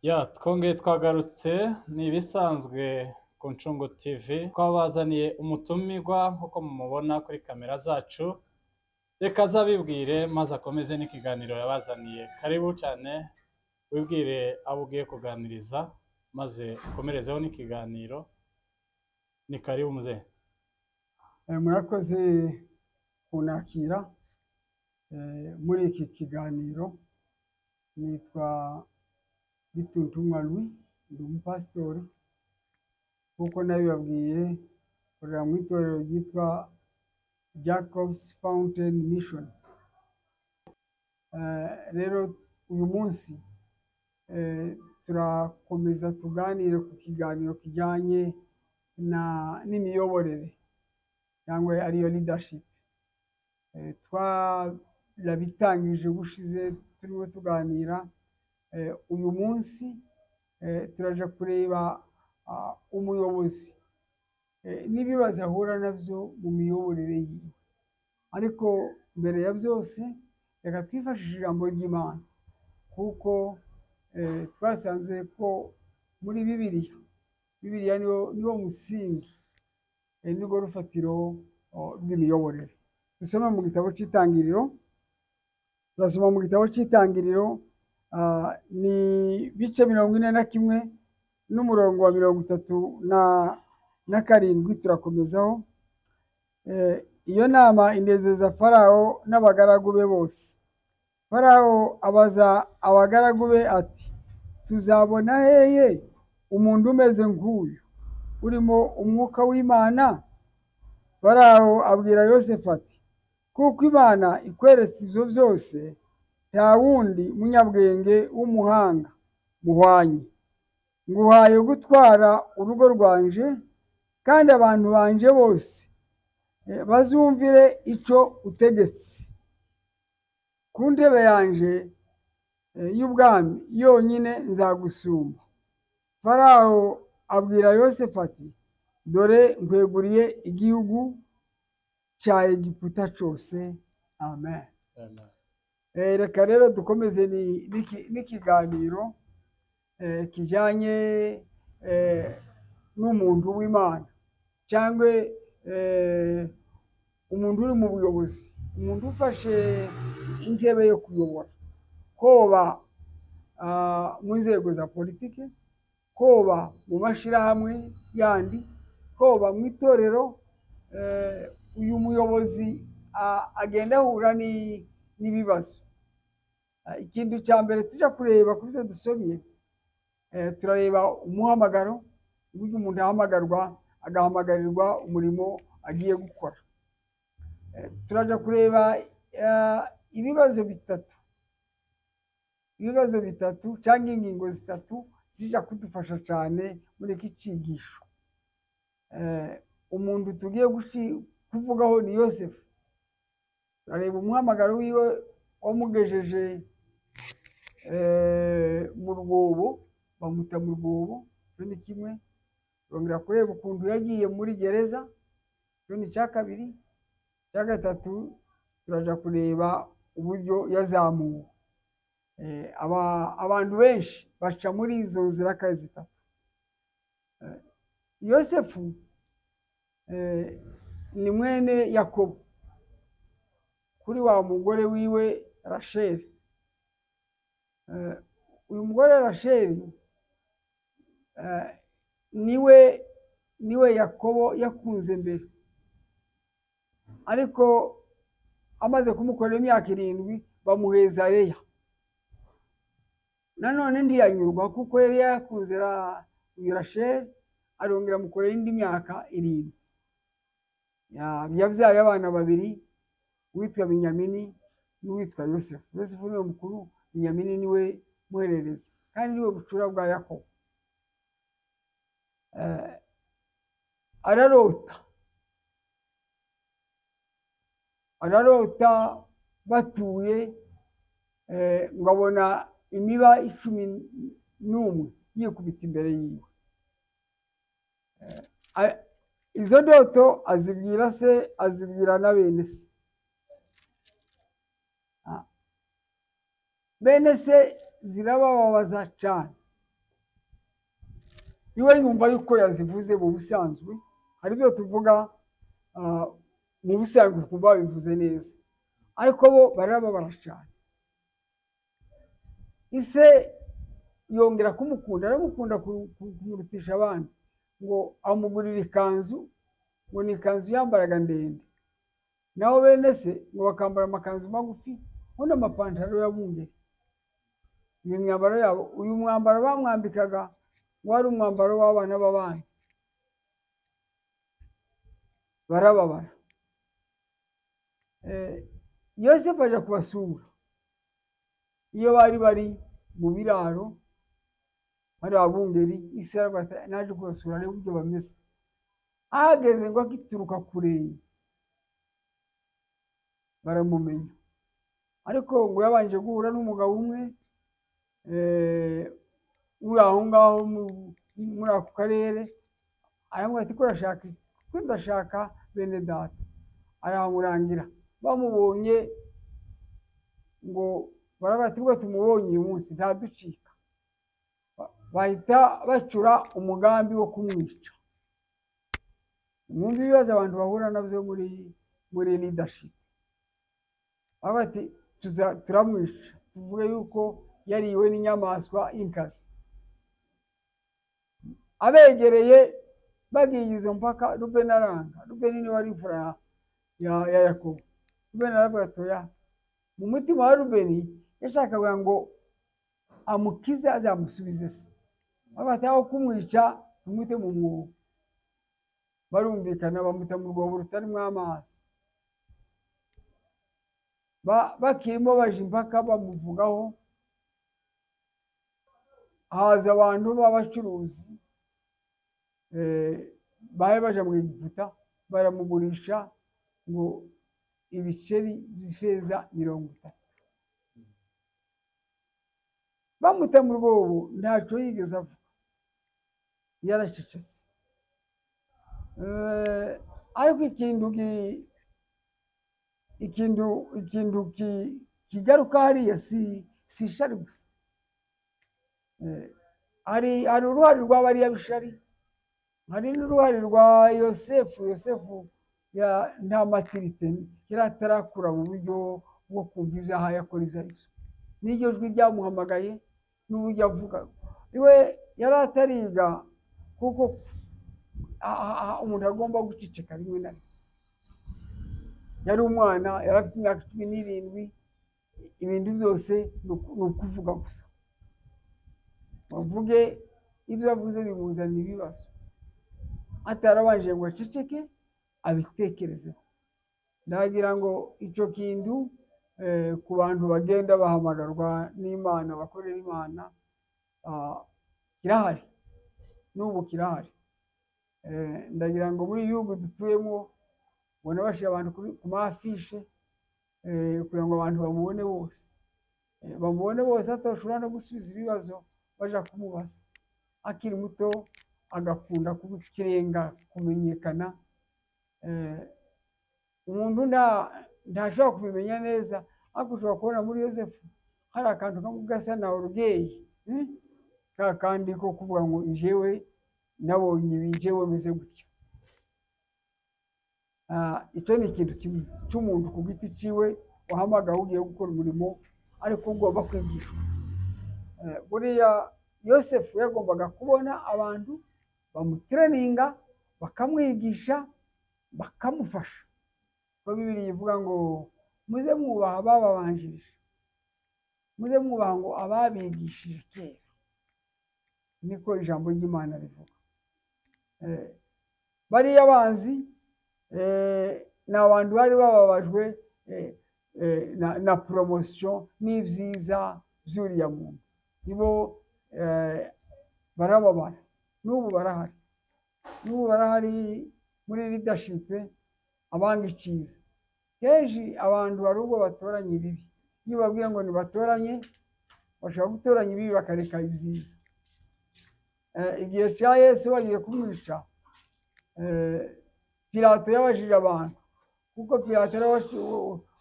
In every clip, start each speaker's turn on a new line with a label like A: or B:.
A: Twongeye twagarutse ni ibisanzwe ku Ncungu TV, twabazaniye umutumirwa nk'uko mumubona kuri kamera zacu. Reka azabibwire maze akomeze n'ikiganiro yabazaniye. Karibu cyane, wibwire abo ugiye kuganiriza maze ukomerezeho n'ikiganiro. Ni karibu mzee.
B: Murakoze kunakira muri iki kiganiro. Nitwa Bituntumwa Louis, ndi umupasitori kuko nabibabwiye, korera mu itorero ryitwa Jacob's Fountain Mission. Rero uyu munsi turakomeza tuganire ku kiganiro kijyanye n'imiyoborere cyangwa ariyo leadership. Twarabitangije ubushize turimo tuganira. Uyu munsi turaje kureba umuyobozi n'ibibazo ahura nabyo mu miyoborere yiwe. Ariko mbere ya byose reka twifashishe ijambo ry'Imana, kuko twasanze ko muri Bibiliya niwo musingi, nirwo rufatiro rw'imiyoborere. Dusoma mu gitabo cy'Itangiriro. Turasoma mu gitabo cy'Itangiriro, ni bice 41 n'umurongo wa 37. Turakomezaho. Iyo nama inezeza Farawo n'abagaragu be bose. Farawo abaza abagaragu be ati, tuzabona hehe umuntu umeze nk'uyu urimo umwuka w'Imana? Farawo abwira Yosefu ati, kuko Imana ikweretse ibyo byose, nta wundi munyabwenge w'umuhanga muhwanye. Nguhaye gutwara urugo rwanje, kandi abantu banje bose bazumvire icyo utegetse. Ku ntebe yanje y'ubwami yonyine nzagusumba. Farawo abwira Yosefu ati, dore nkweguriye igihugu cya Egiputa cyose. Amen. Reka rero dukomeze n'ikiganiro kijyanye n'umuntu w'Imana, cyangwa umuntu uri mu buyobozi, umuntu ufashe intebe yo kuyobora, koba mu nzego za politiki, koba mu mashyirahamwe yandi, koba mu itorero. Uyu muyobozi agenda ahura n'ibibazo. Ikintu cya mbere tujya kureba ku byo dusomye, turareba umuhamagaro, uburyo umuntu ahamagarwa, agahamagarirwa umurimo agiye gukora. Turaja kureba ibibazo bitatu cyangwa ingingo zitatu zijya kudufasha cyane muri iki cyigisho. Umuntu tugiye kuvugaho ni Yosefu. Turareba umuhamagaro wiwe wamugejeje mu rwobo, bamuta mu rwobo. Icyo ni kimwe. Turongera kureba ukuntu yagiye muri gereza. Icyo ni icya kabiri. Icya gatatu turaja kureba uburyo yazamuwe. Abantu benshi baca muri izo nzira zitatu. Yosefu ni mwene Yakobo, kuri wa mugore wiwe Rasheli. Uyu mugore Rasheli niwe Yakobo yakunze mbere, ariko amaze kumukorera imyaka 7 bamuheza Leya. Nanone ntiyanyurwa kuko yari yakunze Rasheli, arongera amukorera indi myaka 7. Yabyaye abana 2, uwitwa Binyamini n'uwitwa Yosefu. Yosefu niwe mukuru, Binyamini niwe muhererezi, kandi niwe bucura bwa Yakobo. Ararota batuye, ngo abona imiba 11 yikubita imbere yiwe. Izo ndoto azibwira se, azibwira na bene se. Bene se zirabababaza cyane, iwe yumva yuko yazivuze mu busanzwe, hari ibyo tuvuga mu busanzwe kuva bivuze neza, ariko bo barababara cyane. ise yongera kumukunda, aramukunda kumurutisha abandi, ngo amugurira ikanzu, ngo ni ikanzu yambaraga ndende, naho bene se ngo bakambara amakanzu magufi ngo n'amapantaro y'abungeri. Iyi myambaro yabo, uyu mwambaro bamwambikaga wari umwambaro w'abana b'abandi. Barababara. Yosefu aje kubasura, iyo bari mu biraro hari abungeri, ise aravuga naje kubasura arebe uburyo bameze. Ahageze ngo akituruka kure baramumenya, ariko ngo yabanje guhura n'umugabo umwe uri aho ngaho muri ako karere, aramubwira ati ko ndashaka bene data. Arahamurangira, bamubonye ngo baravuga ati ubwo tumubonye uyu munsi ntaducika, bahita bacura umugambi wo kumwica. Mwumva ibibazo abantu bahura nabyo muri leadership. Baravuga ati turamwica, tuvuge yuko yariwe n'inyamaswa y'inkazi. Abegereye bagiye izo mpaka, Rubeni aranga. Rubeni niwe wari imfura ya Yakobo. Rubeni aravuga ati oya, mu mutima wa Rubeni yashakaga ngo amukize azamusubize se. Baravuga ati aho kumwica tumute mu mwobo. Barumvikana bamuta mu rwobo rutarimo amazi. Bakirimo baje impaka bamuvugaho, haza abantu b'abacuruzi bahe baje mu Egiputa, baramugurisha ngo ibiceri by'ifeza 30. Bamuta mu rwobo ntacyo yigeze avuga, yaracecetse. Ariko ikintu kigaruka hariya si ishari gusa. Hari uruhare rw'abariya b'ishari, hari n'uruhare rwa Yosefu. Yosefu nta matirite yari atarakura mu buryo bwo kumva ibyaha yakora ibyo ari byo. N'iryo jwi ryamuhamagaye n'uburyo avuga, iwe yari atariga, kuko umuntu agomba guceceka rimwe na rimwe. Yari umwana, yari afite imyaka 17, ibintu byose ni ukuvuga gusa. Bavuge ibyo avuze bimuzanira ibibazo, atarabanje ngo aceceke abitekerezeho. Ndagira ngo icyo kintu ku bantu bagenda bahamagarwa n'Imana, bakorera Imana, kirahari, n'ubu kirahari. Ndagira ngo muri ibihugu dutuyemo ubona bashyira abantu ku mafishe kugira ngo abantu bamubone bose, atashobora no gusubiza ibibazo baje kumubaza. Akiri muto agakunda kuba ikirenga, kumenyekana. Umuntu ntashobora kubimenya neza, ariko ushobora kubona muri Yosefu hari akantu kamwe gasa na orgueil, kandi ko kuvuga ngo njyewe nabonye ibi, njyewe meze gutya. Icyo ni ikintu cy'umuntu ku giti cyiwe wahamagawe ugiye gukora umurimo, ariko ugomba kwigishwa. Buriya Yosefu yagombaga kubona abantu bamutreninga, bakamwigisha, bakamufasha. Ko Bibiliya ivuga ngo muze mwubaha abababanjirije, muze mwubaha ngo ababigishije kera. Niko ijambo ry'Imana rivuga. Bariya abanzi ni abantu bari bababajwe na promotion n'ibyiza by'uriya muntu. Nibo barababara, n'ubu barahari muri leadership, abanga icyiza. Kenshi abantu hari ubwo batoranya ibibi, iyo babwiye ngo nibatoranye, bashobora gutoranya ibibi bakareka ibyiza. Igihe cya Yesu bagiye kumwica, Pilato yabajije abantu, kuko Pilato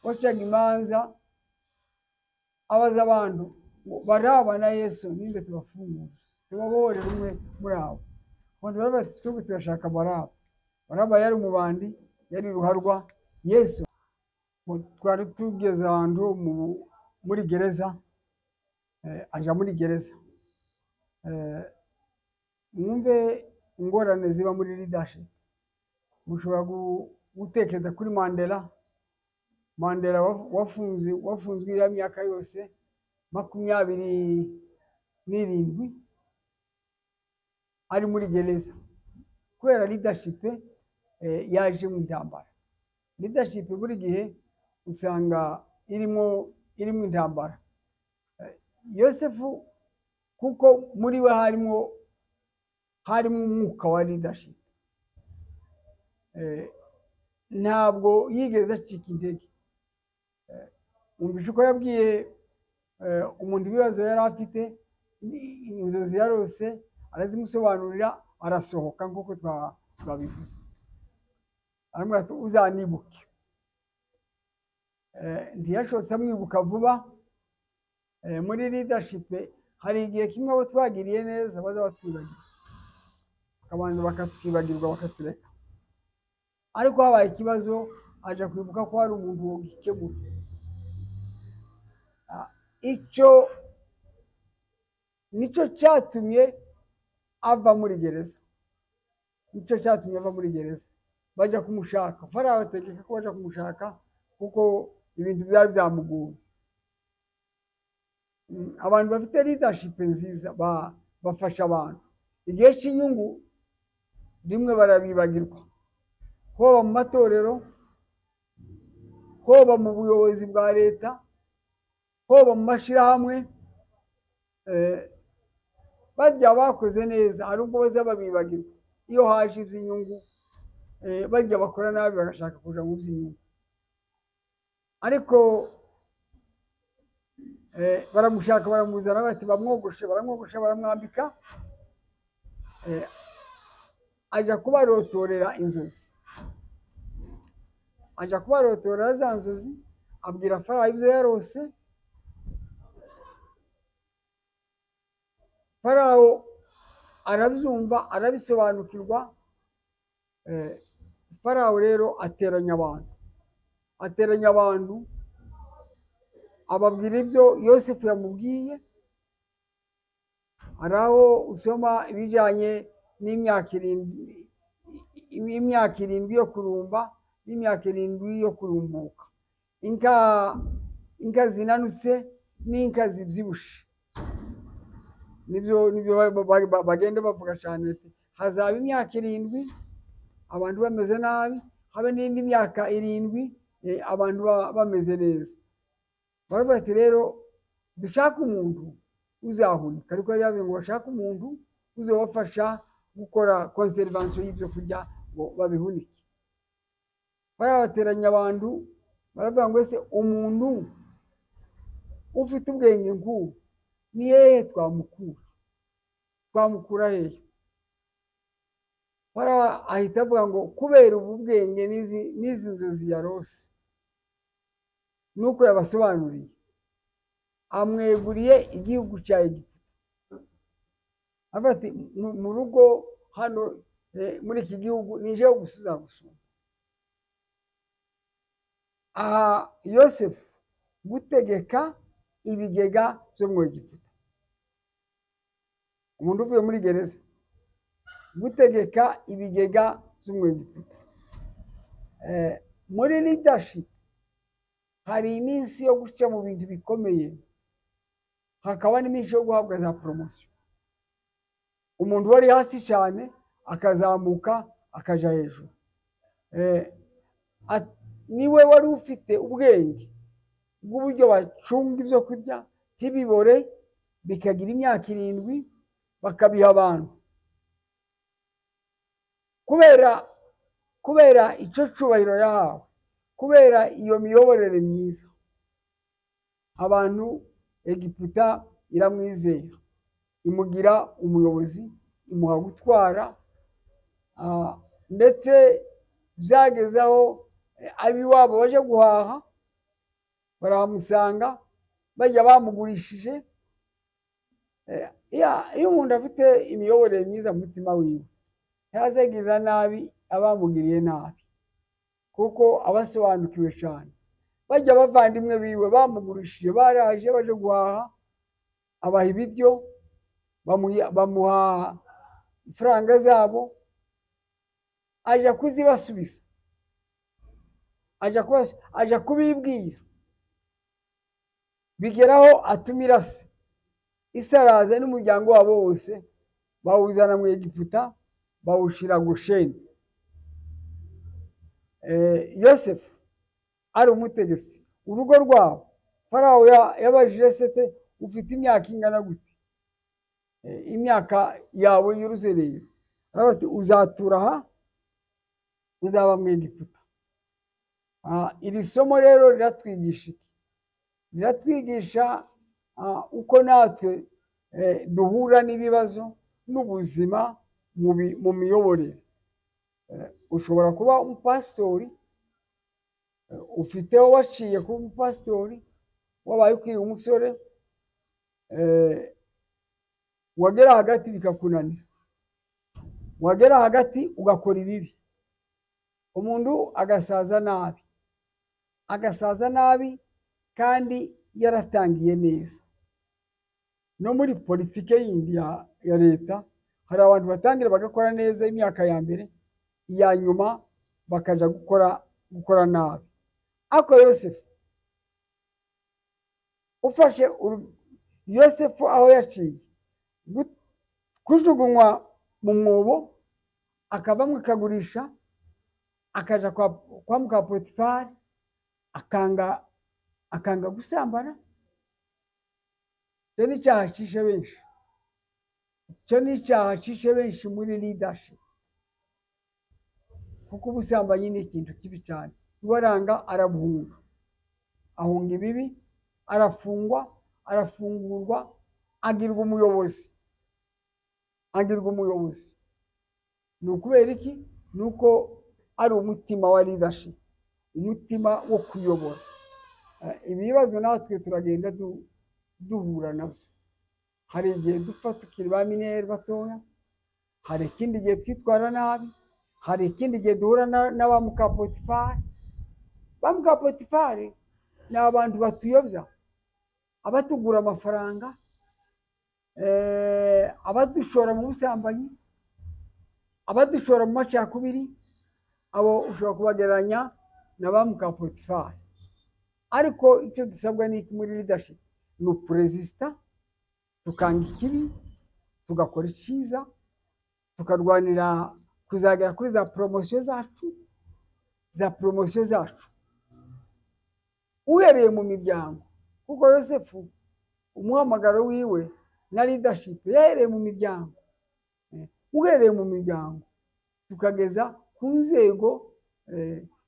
B: wacaga imanza, abaza abantu ngo baraba na Yesu ninde tubafungura, tubabohorere umwe muri abo. abantu bari bati twebwe turashaka Baraba. Baraba yari umubandi, yari ruharwa. Yesu twari tugeze ahantu muri gereza, aja muri gereza. Mwumve ingorane ziba muri leadership. Mushobora gutekereza kuri Mandela. Mandela wafunzwe iriya myaka yose 27 ari muri gereza kubera leadership yaje mu ntambara. Leadership buri gihe usanga irimo intambara. Yosefu kuko muri we harimo umwuka wa leadership, ntabwo yigeze acika intege. Umvishe uko yabwiye umuntu ibibazo yari afite, inzozi yarose arazimusobanurira, arasohoka nk'uko twabivuze. Aramubwira ati uzanibuke. Ntiyashotse amwibuka vuba. Muri leadership hari igihe kimwe abo twagiriye neza baza batwibagirwa, bakabanza bakatwibagirwa bakatureka, ariko habaye ikibazo aja kwibuka ko hari umuntu wogikemura. Icyo nicyo cyatumye ava muri gereza. Baja kumushaka. Farawo ategeka ko baja kumushaka kuko ibintu byari byamuguye. Abantu bafite leadership nziza bafasha abantu. Igihe cy'inyungu rimwe barabibagirwa, hoba mu matorero, hoba mu buyobozi bwa leta, hoba mu mashirahamwe. Bajya bakoze neza hari ubwo baza babibagirwa. Iyo haje iby'inyungu bajya bakora nabi bagashaka kuja mu by'inyungu, ariko baramushaka baramuzana bati baramwogoshe baramwambika. Aja kubarotorera inzozi, za nzozi, abwira Farawo ibyo yarose. Farawo arabyumva arabisobanukirwa. Farawo rero ateranya abantu ababwira ibyo Yosefu yamubwiye. Hari aho usoma ibijyanye n'imyaka 7 yo kurumba n'imyaka 7 yo kurumbuka. Inka zinanutse n'inka zibyibushe. Nibyo bagenda bavuga cyane, hazaba imyaka 7 abantu bameze nabi, habe n'indi myaka 7 abantu bameze neza. Baravuga ati rero dushaka umuntu uzahunika, ariko yari yavuze ngo bashaka umuntu uzabafasha gukora conservation y'ibyo kurya ngo babihunike. Barabateranya abantu baravuga ngo ese umuntu ufite ubwenge nk'ubu ni hehe twamukura hehe? Ahita avuga ngo kubera ubu bwenge n'izi nzozi yarose nuko yabasobanuriye, amweguriye igihugu cya Egiputa. Avuga ati mu rugo hano muri iki gihugu nijeho gusuza gusuma. Aha Yosefu gutegeka ibigega byo mu Egiputa, umuntu uvuye muri gereza gutegeka ibigega byo mu Egiputa. Muri leadership hari iminsi yo guca mu bintu bikomeye, hakaba n'iminsi yo guhabwa za promotion. Umuntu wari hasi cyane akazamuka akaja hejuru. Niwe wari ufite ubwenge bw'uburyo bacunga ibyo kurya tibibore bikagira imyaka 7 bakabiha abantu. Kubera icyo cyubahiro yahawe, kubera iyo miyoborere myiza, abantu Egiputa iramwizera, imugira umuyobozi, imuha gutwara, ndetse byagezaho abiwabo baje guhaha baramusanga bajya bamugurishije. Iyo umuntu afite imiyoborere myiza mu mutima wiwe ntazagirira nabi abamugiriye nabi, kuko abasobanukiwe cyane. Bajya abavandimwe biwe bamugurishije baraje baje guhaha, abaha ibiryo, bamuha ifaranga zabo, aja kuzibasubiza, aja kubibwira, bigeraho atumira se. Ise araza n'umuryango wabo wose, bawuzana mu Egiputa, bawushira Gosheni. Yosefu ari umutegetsi, urugo rwabo Farawo yabajije se, ufite imyaka ingana gute? Imyaka yawe y'uruzerero. Aravuga ati uzatura aha, uzaba mu Egiputa. Iri somo rero riratwigisha iki? Riratwigisha uko natwe duhura n'ibibazo n'ubuzima mu miyoborere. Ushobora kuba umupasitori, ufiteho waciye kuba umupasitori, wabaye ukiri umusore, wagera hagati bikakunanira, wagera hagati ugakora ibibi, umuntu agasaza nabi kandi yaratangiye neza. No muri politike yindi ya leta hari abantu batangira bagakora neza imyaka ya mbere, iya nyuma bakaja gukora nabi. Ako Yosefu, ufashe Yosefu aho yaciye kujugunywa mu mwobo, akavamwe akagurisha, akaja kwa muka Potifari, akanga gusambana. Icyo ni icyaha cishe benshi, icyo ni icyaha cishe benshi muri leadership, kuko ubusambanyi ni ikintu kibi cyane. Ubaranga arabuhunga, ahunga ibibi, arafungwa, arafungurwa, agirwa umuyobozi. Ni ukubera iki? Ni uko ari umutima wa leadership, umutima wo kuyobora. Ibibazo natwe turagenda duhura nabyo. Hari igihe dupfa tukiri ba mineri batoya, hari ikindi gihe twitwara nabi, hari ikindi gihe duhura n'aba muka Potifari. Ba muka Potifari ni abantu batuyobya, abatugura amafaranga, abadushora mu busambanyi, abadushora mu macakubiri. Abo ushobora kubagereranya na ba muka Potifari. Ariko icyo dusabwa ni iki muri leadership? Ni upuresista, tukanga ikibi, tugakora icyiza, tukarwanira kuzagera kuri za poromosiyo zacu, uhereye mu miryango. Kuko Yosefu umuhamagaro wiwe na leadership yahereye mu miryango, uhereye mu miryango tukageza ku nzego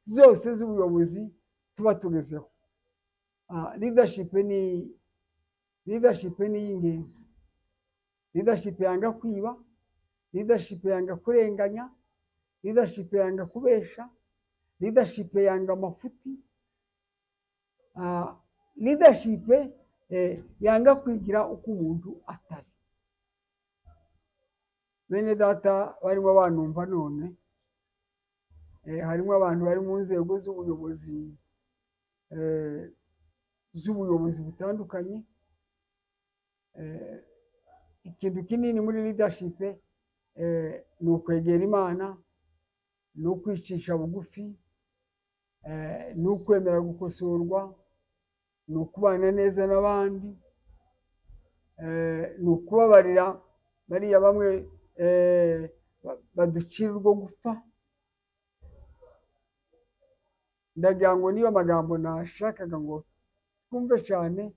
B: zose z'ubuyobozi tuba tugezeho. Leadership ni ingenzi. Leadership yanga kwiba, leadership yanga kurenganya, leadership yanga kubesha, leadership yanga amafuti, leadership yanga kwigira uko umuntu atari. Bene data barimo banumva none, harimo abantu bari mu nzego z'ubuyobozi butandukanye. Ikintu kinini muri leadership ni ukwegera Imana, ni ukwicisha bugufi, ni ukwemera gukosorwa, ni ukubana neza n'abandi, ni ukubabarira bariya bamwe baducira urwo gupfa. Ndagira ngo niyo magambo nashakaga ngo twumve cyane,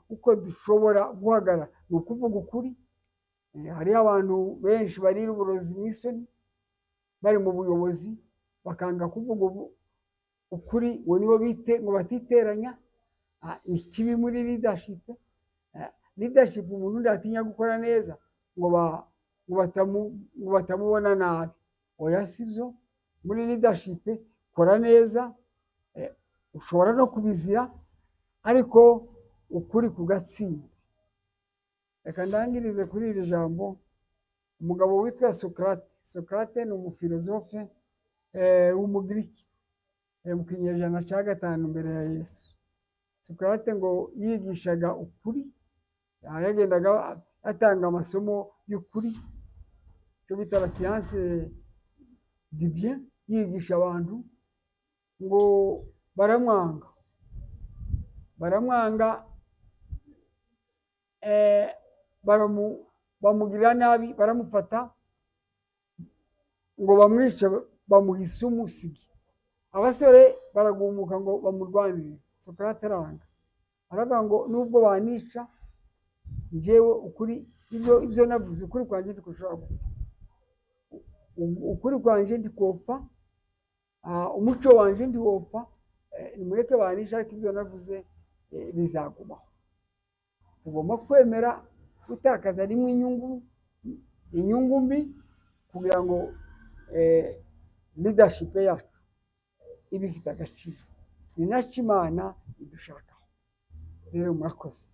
B: uko dushobora guhagarara. Ni ukuvuga ukuri. Hariho abantu benshi barira uburozi mu isoni bari mu buyobozi, bakanga kuvuga ukuri, ngo nibo bite ngo batiteranya. Ni kibi muri leadership. Leadership umuntu ndatinya gukora neza ngo batamubona nabi. Oya, sibyo. Muri leadership kora neza, ushobora no kubizira, ariko ukuri kugatsinda. Reka ndangirize kuri iri jambo. umugabo witwa Sokrate. Sokrate ni umufilozofe w'umugiriki mu kinyejana cya gatanu mbere ya Yesu. Sokrate ngo yigishaga ukuri, yagendaga atanga amasomo y'ukuri, icyo bita la siyanse du bien, yigisha abantu ngo baramwanga bamugirira nabi, baramufata ngo bamwice, bamuha isimusiga. Abasore baragumuka ngo bamurwanire, Sokrate aranga, aravuga ngo nubwo banica njyewe ukuri, ibyo navuze, ukuri kwanjye ntikushobora gupfa, ukuri kwanjye ntikopfa, umuco wanjye ntiwopfa, nimureke banisha, ariko ibyo navuze bizagumaho. Tugomba kwemera gutakaza rimwe inyungu mbi kugira ngo leadership yacu ibe ifite agaciro. Ni nacyo Imana idushakaho. Rero murakoze.